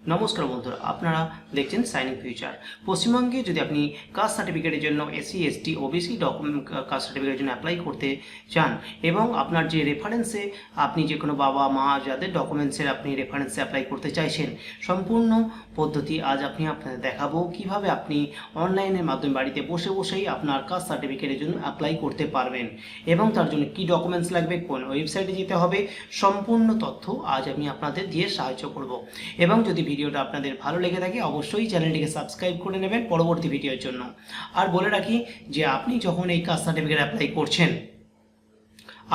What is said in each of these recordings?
নমস্কার বন্ধুরা, আপনারা দেখছেন সাইনিং ফিউচার। পশ্চিমবঙ্গে যদি আপনি কাস্ট সার্টিফিকেটের জন্য এসসি এসটি ওবিসি কাস্ট সার্টিফিকেটের জন্য অ্যাপ্লাই করতে চান এবং আপনার যে রেফারেন্সে আপনি যে কোনো বাবা মা যাদের ডকুমেন্টসের আপনি রেফারেন্সে অ্যাপ্লাই করতে চাইছেন, সম্পূর্ণ পদ্ধতি আজ আপনাদের দেখাবো কিভাবে আপনি অনলাইনের মাধ্যমে বাড়িতে বসে বসেই আপনার কাস্ট সার্টিফিকেটের জন্য অ্যাপ্লাই করতে পারবেন এবং তার জন্য কি ডকুমেন্টস লাগবে, কোন ওয়েবসাইটে যেতে হবে, সম্পূর্ণ তথ্য আজ আমি আপনাদের দিয়ে সাহায্য করব। এবং যদি ভিডিওটা আপনাদের ভালো লেগে থাকে অবশ্যই চ্যানেলটিকে সাবস্ক্রাইব করে নেবেন পরবর্তী ভিডিওর জন্য। আর বলে রাখি যে আপনি যখন এই কাস্ট সার্টিফিকেট অ্যাপ্লাই করছেন,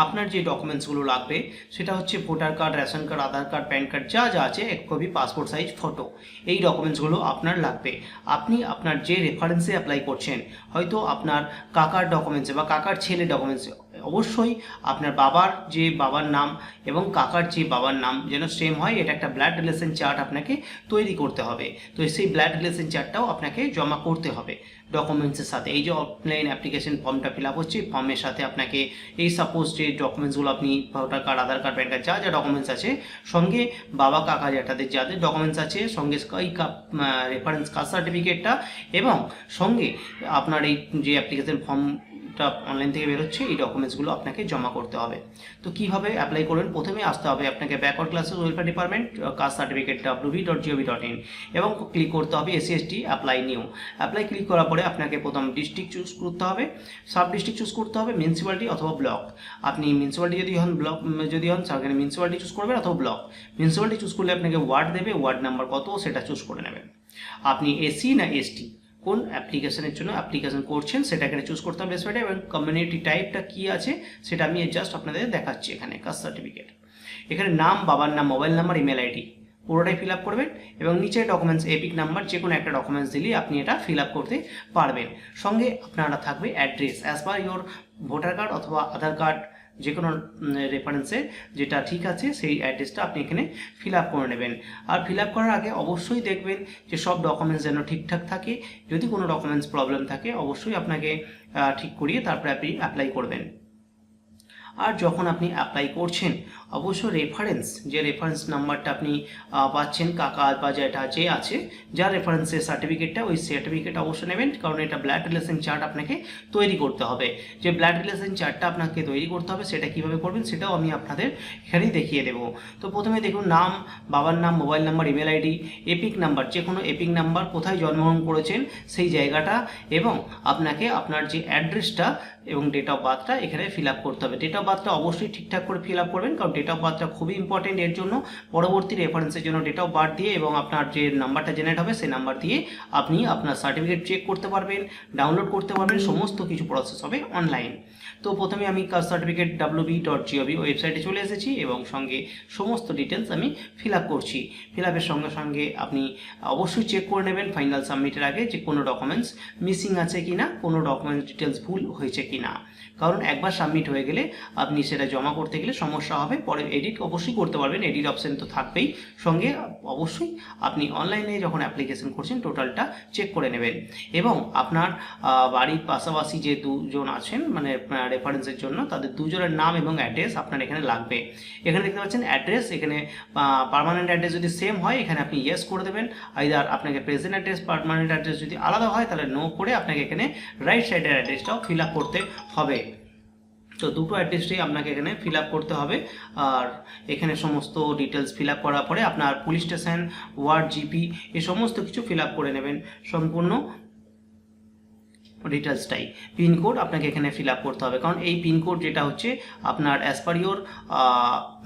আপনার যে ডকুমেন্টসগুলো লাগবে সেটা হচ্ছে ভোটার কার্ড, রেশন কার্ড, আধার কার্ড, প্যান কার্ড, যা যা আছে, এক কপি পাসপোর্ট সাইজ ফটো, এই ডকুমেন্টসগুলো আপনার লাগবে। আপনি আপনার যে রেফারেন্সে অ্যাপ্লাই করছেন, হয়তো আপনার কাকার ডকুমেন্টসে বা কাকার ছেলে ডকুমেন্টসে, অবশ্যই আপনার বাবার নাম এবং কাকার যে বাবার নাম যেন সেম হয়, এটা একটা ব্লাড রিলেশন চার্ট আপনাকে তৈরি করতে হবে। তো সেই ব্লাড রিলেশন চার্টটাও আপনাকে জমা করতে হবে ডকুমেন্টসের সাথে। এই যে অফলাইন অ্যাপ্লিকেশন ফর্মটা ফিল আপ হচ্ছে, ফর্মের সাথে আপনাকে এই সাপোজ যে ডকুমেন্টসগুলো আপনি ভোটার কার্ড, আধার কার্ড, প্যান কার্ড, যা যা ডকুমেন্টস আছে, সঙ্গে বাবা কাকা যাদের ডকুমেন্টস আছে, সঙ্গে এই রেফারেন্স কাস্ট সার্টিফিকেটটা এবং সঙ্গে আপনার এই যে অ্যাপ্লিকেশন ফর্মটা অনলাইন থেকে বেরোচ্ছে, এই ডকুমেন্টসগুলো আপনাকে জমা করতে হবে। তো কীভাবে অ্যাপ্লাই করবেন, প্রথমে আসতে হবে আপনাকে backward classes welfare department, caste certificate www.gov.in এবং ক্লিক করতে হবে SC ST apply new. Apply click করার পরে আপনাকে প্রথম ডিস্ট্রিক্ট চুজ করতে হবে, সাব ডিস্ট্রিক্ট চুজ করতে হবে, মিউনিসিপ্যালিটি অথবা ব্লক। আপনি মিউনিসিপ্যালিটি যদি হন সেখানে মিউনিসিপ্যালিটি চুজ করবেন অথবা ব্লক। মিউনিসিপ্যালিটি চুজ করলে আপনাকে ওয়ার্ড দেবে, ওয়ার্ড নাম্বার কত সেটা চুজ করে নেবেন। আপনি SC না ST কোন অ্যাপ্লিকেশনের জন্য অ্যাপ্লিকেশন করছেন সেটা এখানে চুজ করতে হবে বেসমেন্টে, এবং কমিউনিটি টাইপটা কি আছে সেটা আমি জাস্ট আপনাদের দেখাচ্ছি। এখানে কাস্ট সার্টিফিকেট, এখানে নাম, বাবার নাম, মোবাইল নাম্বার, ইমেল আইডি পুরোটাই ফিল আপ করবেন এবং নিচে ডকুমেন্টস এপিক নাম্বার, যে কোনো একটা ডকুমেন্টস দিলেই আপনি এটা ফিল আপ করতে পারবেন। সঙ্গে আপনারা থাকবে address as per your voter card অথবা আধার কার্ড, যে কোনো রেফারেন্সে যেটা ঠিক আছে সেই অ্যাড্রেসটা আপনি এখানে ফিল আপ করে নেবেন। আর ফিল আপ করার আগে অবশ্যই দেখবেন যে সব ডকুমেন্টস যেন ঠিকঠাক থাকে। যদি কোনো ডকুমেন্টস প্রবলেম থাকে অবশ্যই আপনাকে ঠিক করিয়ে তারপরে আপনি অ্যাপ্লাই করবেন। আর যখন আপনি অ্যাপ্লাই করছেন অবশ্যই যে রেফারেন্স নাম্বারটা আপনি পাচ্ছেন, কাকা বা জ্যাঠা যে আছে, যার রেফারেন্সের সার্টিফিকেটটা, ওই সার্টিফিকেট অবশ্যই নেবেন, কারণ এটা ব্লাড রিলেশন চার্ট আপনাকে তৈরি করতে হবে। যে ব্লাড রিলেশন চার্টটা আপনাকে তৈরি করতে হবে সেটা কিভাবে করবেন সেটাও আমি আপনাদের এখানেই দেখিয়ে দেবো। তো প্রথমে দেখুন নাম, বাবার নাম, mobile number, email ID, epic number, যে কোনো এপিক নাম্বার, কোথায় জন্মগ্রহণ করেছেন সেই জায়গাটা, এবং আপনাকে আপনার যে অ্যাড্রেসটা এবং ডেট অফ বার্থটা এখানে ফিল আপ করতে হবে। ডেট অফ বার্থটা অবশ্যই ঠিকঠাক করে ফিল আপ করবেন, কারণ ডেট অফ বার্থটা খুবই ইম্পর্টেন্ট। এর জন্য পরবর্তী রেফারেন্সের জন্য ডেট অফ বার্থ দিয়ে এবং আপনার যে নাম্বারটা জেনারেট হবে সেই নাম্বার দিয়ে আপনি আপনার সার্টিফিকেট চেক করতে পারবেন, ডাউনলোড করতে পারবেন, সমস্ত কিছু প্রসেস হবে অনলাইন। তো প্রথমে আমি কাস্ট সার্টিফিকেট www.gov ওয়েবসাইটে চলে এসেছি এবং সঙ্গে সমস্ত ডিটেলস আমি ফিল আপ করছি। ফিল আপের সঙ্গে সঙ্গে আপনি অবশ্যই চেক করে নেবেন ফাইনাল সাবমিটের আগে যে কোনো ডকুমেন্টস মিসিং আছে কিনা, কোনো ডকুমেন্টস ডিটেলস ভুল হয়েছে কিনা, কারণ একবার সাবমিট হয়ে গেলে আপনি সেটা জমা করতে গেলে সমস্যা হবে। পরে এডিট অবশ্যই করতে পারবেন, এডিট অপশন তো থাকবেই। সঙ্গে অবশ্যই আপনি অনলাইনে যখন অ্যাপ্লিকেশন করছেন টোটালটা চেক করে নেবেন এবং আপনার বাড়ির পাশাপাশি যে দুজন আছেন মানে রেফারেন্সের জন্য, তাদের দুজনের নাম এবং অ্যাড্রেস আপনার এখানে লাগবে। এখানে দেখতে পাচ্ছেন অ্যাড্রেস, এখানে পার্মানেন্ট অ্যাড্রেস যদি সেম হয় এখানে আপনি ইয়েস করে দেবেন। আইদার আপনাকে প্রেজেন্ট অ্যাড্রেস, পার্মানেন্ট অ্যাড্রেস যদি আলাদা হয় তাহলে নো করে আপনাকে এখানে রাইট সাইডের অ্যাড্রেসটাও ফিল আপ করতে হবে। তো দুটো অ্যাড্রেসটাই আপনাকে এখানে ফিল আপ করতে হবে। আর এখানে সমস্ত ডিটেলস ফিল আপ করার পরে আপনার পুলিশ স্টেশন, ওয়ার্ড, জিপি এই সমস্ত কিছু ফিল আপ করে নেবেন সম্পূর্ণ ডিটেলসটাই। পিনকোড আপনাকে এখানে ফিল আপ করতে হবে, কারণ এই পিনকোড যেটা হচ্ছে আপনার অ্যাজ পার ইওর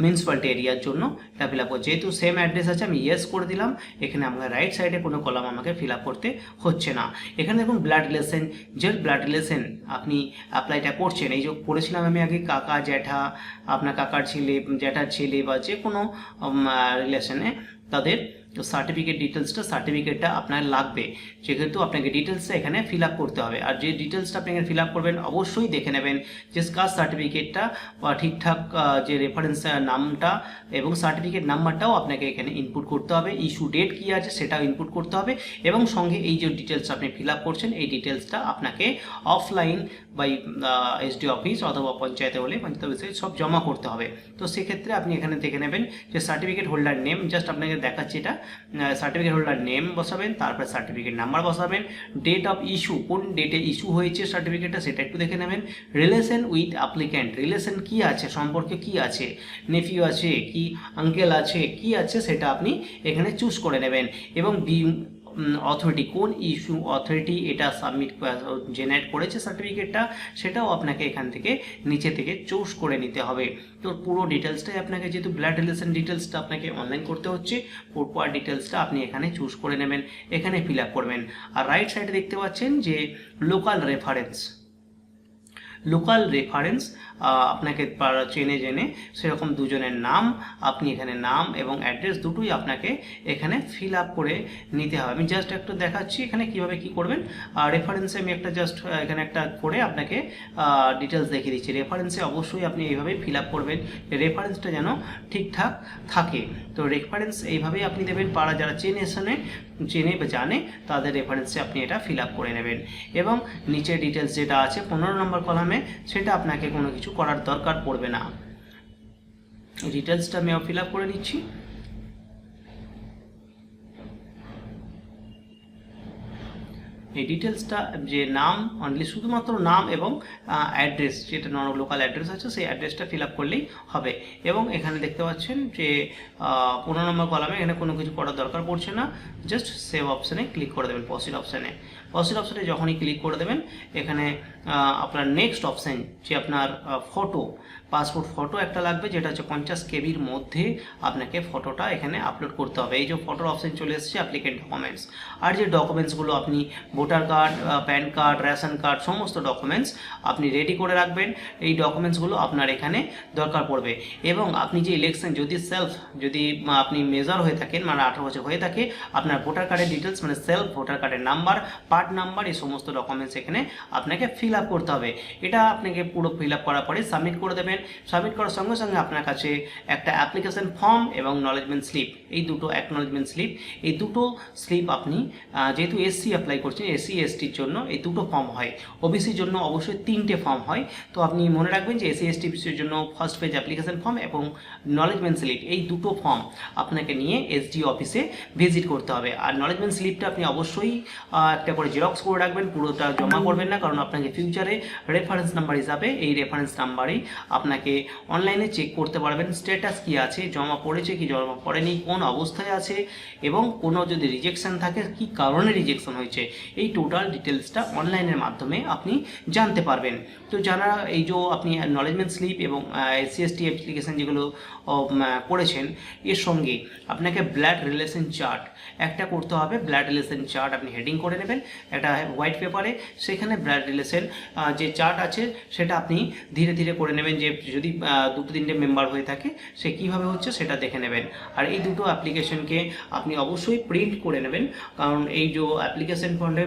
মিউনিসিপ্যালিটি এরিয়ার জন্য এটা ফিল আপ করছে। যেহেতু সেম অ্যাড্রেস আছে আমি ইয়েস করে দিলাম, এখানে আমাকে রাইট সাইডে কোনো কলাম আমাকে ফিল আপ করতে হচ্ছে না। এখানে দেখুন ব্লাড রিলেশন, যে ব্লাড রিলেশন আপনি অ্যাপ্লাইটা করছেন, এই যে করেছিলাম আমি আগে কাকা জ্যাঠা, আপনার কাকার ছেলে, জ্যাঠার ছেলে বা যে কোনো রিলেশনে তাদের সার্টিফিকেট সার্টিফিকেটটা আপনার লাগবে, যেহেতু আপনাকে ডিটেলসটা এখানে ফিল আপ করতে হবে। আর যে ডিটেলসটা আপনি এখানে ফিল আপ করবেন অবশ্যই দেখে নেবেন যে কাস্ট সার্টিফিকেটটা ঠিকঠাক, যে রেফারেন্স নামটা এবং সার্টিফিকেট নাম্বারটাও আপনাকে এখানে ইনপুট করতে হবে, ইস্যু ডেট কী আছে সেটাও ইনপুট করতে হবে, এবং সঙ্গে এই যে ডিটেলস আপনি ফিল আপ করছেন এই ডিটেলসটা আপনাকে অফলাইন বাই এসডি অফিস অথবা পঞ্চায়েতে হলে পঞ্চায়েত অফিসে সব জমা করতে হবে। তো সেক্ষেত্রে আপনি এখানে দেখে নেবেন যে সার্টিফিকেট হোল্ডার নেম, জাস্ট আপনাকে দেখাচ্ছি এটা। সার্টিফিকেট হোল্ডার নেম বসাবেন, তারপরে সার্টিফিকেট নাম্বার বসাবেন, ডেট অফ ইস্যু, কোন ডেটে ইস্যু হয়েছে সার্টিফিকেটটা সেটা একটু দেখে নেবেন, রিলেশন উইথ অ্যাপ্লিক্যান্ট, রিলেশন কি আছে, সম্পর্কে কি আছে, নেফিউ আছে কি, আঙ্কেল আছে কি আছে, সেটা আপনি এখানে চুজ করে নেবেন। এবং অথরিটি, কোন ইস্যু অথরিটি এটা সাবমিট জেনারেট করেছে সার্টিফিকেটটা, সেটাও আপনাকে এখান থেকে নিচে থেকে চুজ করে নিতে হবে। তো পুরো ডিটেলসটাই আপনাকে, যেহেতু ব্লাড রিলেশন ডিটেলসটা আপনাকে অনলাইন করতে হচ্ছে, পুরো ডিটেলসটা আপনি এখানে চুজ করে নেবেন, এখানে ফিল আপ করবেন। আর রাইট সাইডে দেখতে পাচ্ছেন যে লোকাল রেফারেন্স, লোকাল রেফারেন্স আপনাকে চেনে জেনে সেরকম দুজনের নাম, আপনি এখানে নাম এবং অ্যাড্রেস দুটোই আপনাকে এখানে ফিল আপ করে নিতে হবে। আমি জাস্ট একটু দেখাচ্ছি এখানে কিভাবে কি করবেন। রেফারেন্সে আমি একটা জাস্ট এখানে একটা করে আপনাকে ডিটেলস দেখিয়ে দিচ্ছি। রেফারেন্সে অবশ্যই আপনি এইভাবে ফিল আপ করবেন, রেফারেন্সটা যেন ঠিকঠাক থাকে। তো রেফারেন্স এইভাবেই আপনি দেবেন, পাড়া যারা চেনে বা জানে তাদের রেফারেন্সে আপনি এটা ফিল আপ করে নেবেন। এবং নিচে ডিটেলস যেটা আছে 15 নম্বর কলামে, সেটা আপনাকে কোনো কিছু করার দরকার পড়বে না। ডিটেলসটা আমি ফিল আপ করে নিচ্ছি। এই ডিটেলসটা যে নাম অনলি, শুধুমাত্র নাম এবং অ্যাড্রেস, যেটা লোকাল অ্যাড্রেস আছে সেই অ্যাড্রেসটা ফিল আপ করলেই হবে। এবং এখানে দেখতে পাচ্ছেন যে 15 নম্বর কলামে এখানে কোনো কিছু করার দরকার পড়ছে না, জাস্ট সেভ অপশানে ক্লিক করে দেবেন। প্রসিড অপশানে যখনই ক্লিক করে দেবেন, এখানে আপনার নেক্সট অপশান যে আপনার ফটো, পাসপোর্ট ফটো একটা লাগবে, যেটা হচ্ছে 50 কেবির মধ্যে আপনাকে ফটোটা এখানে আপলোড করতে হবে। এই যে ফটোর অপশান চলে এসেছে, অ্যাপ্লিকেন্ট ডকুমেন্টস, আর যে ডকুমেন্টসগুলো আপনি voter card, pan card, ration card, সমস্ত ডকুমেন্টস আপনি রেডি করে রাখবেন। এই ডকুমেন্টসগুলো আপনার এখানে দরকার পড়বে। এবং আপনি যে ইলেকশন, যদি আপনি মেজর হয়ে থাকেন, মানে 18 বছর হয়ে থাকে, আপনার ভোটার কার্ডের ডিটেলস, মানে ভোটার কার্ডের নাম্বার, পার্ট নাম্বার, এই সমস্ত ডকুমেন্টস এখানে আপনাকে ফিল আপ করতে হবে। এটা আপনাকে পুরো ফিল আপ করার পরে সাবমিট করে দেবেন। সাবমিট করার সঙ্গে সঙ্গে আপনার কাছে একটা অ্যাপ্লিকেশন ফর্ম এবং নলেজমেন্ট স্লিপ, এই দুটো অ্যাকনলেজমেন্ট স্লিপ, এই দুটো স্লিপ আপনি যেহেতু এসসি অ্যাপ্লাই করছেন, এসসি এসটির জন্য এই দুটো ফর্ম হয়, ওবিসির জন্য অবশ্যই 3টে ফর্ম হয়। তো আপনি মনে রাখবেন যে এসসি এসটির জন্য ফার্স্ট পেজ অ্যাপ্লিকেশন ফর্ম এবং নলেজমেন্ট স্লিপ, এই দুটো ফর্ম আপনাকে নিয়ে এসডি অফিসে ভিজিট করতে হবে। আর নলেজমেন্ট স্লিপটা আপনি অবশ্যই একটা করে জেরক্স করে রাখবেন, পুরোটা জমা করবেন না, কারণ আপনাকে ফিউচারে রেফারেন্স নাম্বার হিসাবে এই রেফারেন্স নাম্বারেই আপনাকে অনলাইনে চেক করতে পারবেন স্ট্যাটাস কি আছে, জমা পড়েছে কি জমা পড়েনি, কোন অবস্থায় আছে, এবং কোনো যদি রিজেকশন থাকে কি কারণে রিজেকশন হয়েছে, এই টোটাল ডিটেলসটা অনলাইনের মাধ্যমে আপনি জানতে পারবেন। তো যারা এই যে আপনি নলেজমেন্ট স্লিপ এবং এসসি এসটি অ্যাপ্লিকেশন যেগুলো করেছেন, এর সঙ্গে আপনাকে ব্লাড রিলেশন চার্ট একটা করতে হবে। ব্লাড রিলেশন চার্ট আপনি হেডিং করে নেবেন একটা হোয়াইট পেপারে, সেখানে ব্লাড রিলেশন যে চার্ট আছে সেটা আপনি ধীরে ধীরে করে নেবেন, যে যদি 2-3টে মেম্বার হয়ে থাকে সে কীভাবে হচ্ছে সেটা দেখে নেবেন। আর এই দুটো অ্যাপ্লিকেশনকে আপনি অবশ্যই প্রিন্ট করে নেবেন, কারণ এই যে অ্যাপ্লিকেশন ফর্মে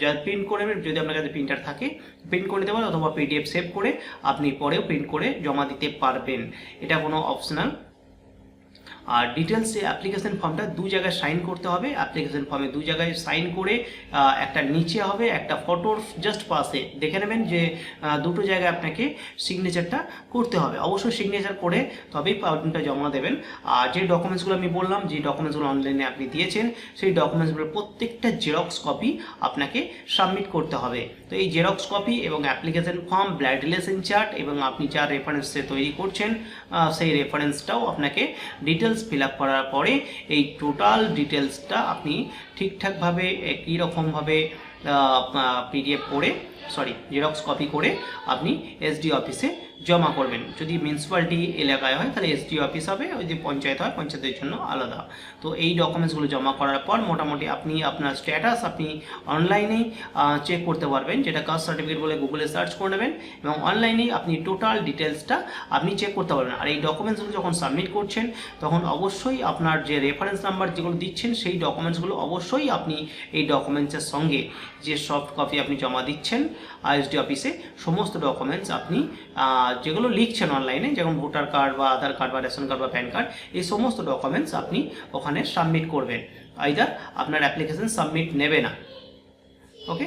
যা প্রিন্ট করে নেবেন, যদি আপনার কাছে প্রিন্টার থাকে প্রিন্ট করে নিতে পারেন, অথবা পিডিএফ সেভ করে আপনি পরেও প্রিন্ট করে জমা দিতে পারবেন, এটা কোনো অপশনাল। আর ডিটেলসে অ্যাপ্লিকেশন ফর্মটা 2 জায়গায় সাইন করতে হবে। অ্যাপ্লিকেশন ফর্মে 2 জায়গায় সাইন করে একটা নিচে হবে, একটা ফটোর জাস্ট পাশে দেখে নেবেন যে দুটো জায়গায় আপনাকে সিগনেচারটা করতে হবে। অবশ্যই সিগনেচার করে তবেই ফর্মটা জমা দেবেন। আর যে ডকুমেন্টসগুলো আমি বললাম, যে ডকুমেন্টসগুলো অনলাইনে আপনি দিয়েছেন, সেই ডকুমেন্টসগুলোর প্রত্যেকটা জেরক্স কপি আপনাকে সাবমিট করতে হবে। তো এই জেরক্স কপি এবং application form, blood relation chart এবং আপনি যা রেফারেন্সে তৈরি করছেন সেই রেফারেন্সটাও আপনাকে ডিটেলস ফিল আপ করার পরে এই টোটাল ডিটেলসটা আপনি ঠিকঠাকভাবে একই রকমভাবে পিডিএফ করে জেরক্স কপি করে আপনি এসডি অফিসে জমা করবেন। যদি মিউনিসিপ্যালিটি এলাকায় হয় তাহলে এসডি অফিস হবে, ওই যে পঞ্চায়েত হয় পঞ্চায়েতের জন্য আলাদা। তো এই ডকুমেন্টসগুলো জমা করার পর মোটামুটি আপনি আপনার স্ট্যাটাস আপনি অনলাইনেই চেক করতে পারবেন, যেটা কাস্ট সার্টিফিকেট বলে গুগলে সার্চ করে নেবেন এবং অনলাইনেই আপনি টোটাল ডিটেলসটা আপনি চেক করতে পারবেন। আর এই ডকুমেন্টসগুলো যখন সাবমিট করছেন তখন অবশ্যই আপনার যে রেফারেন্স নাম্বার যেগুলো দিচ্ছেন সেই ডকুমেন্টসগুলো অবশ্যই আপনি এই ডকুমেন্টসের সঙ্গে যে সফট কপি আপনি জমা দিচ্ছেন আইএসডি অফিসে, সমস্ত ডকুমেন্টস আপনি যেগুলো লিখছেন অনলাইনে, যেমন ভোটার কার্ড বা আধার কার্ড বা রেশন কার্ড বা প্যান কার্ড, এই সমস্ত ডকুমেন্টস আপনি ওখানে সাবমিট করবেন। আইদার আপনার অ্যাপ্লিকেশন সাবমিট নেবে না। ওকে।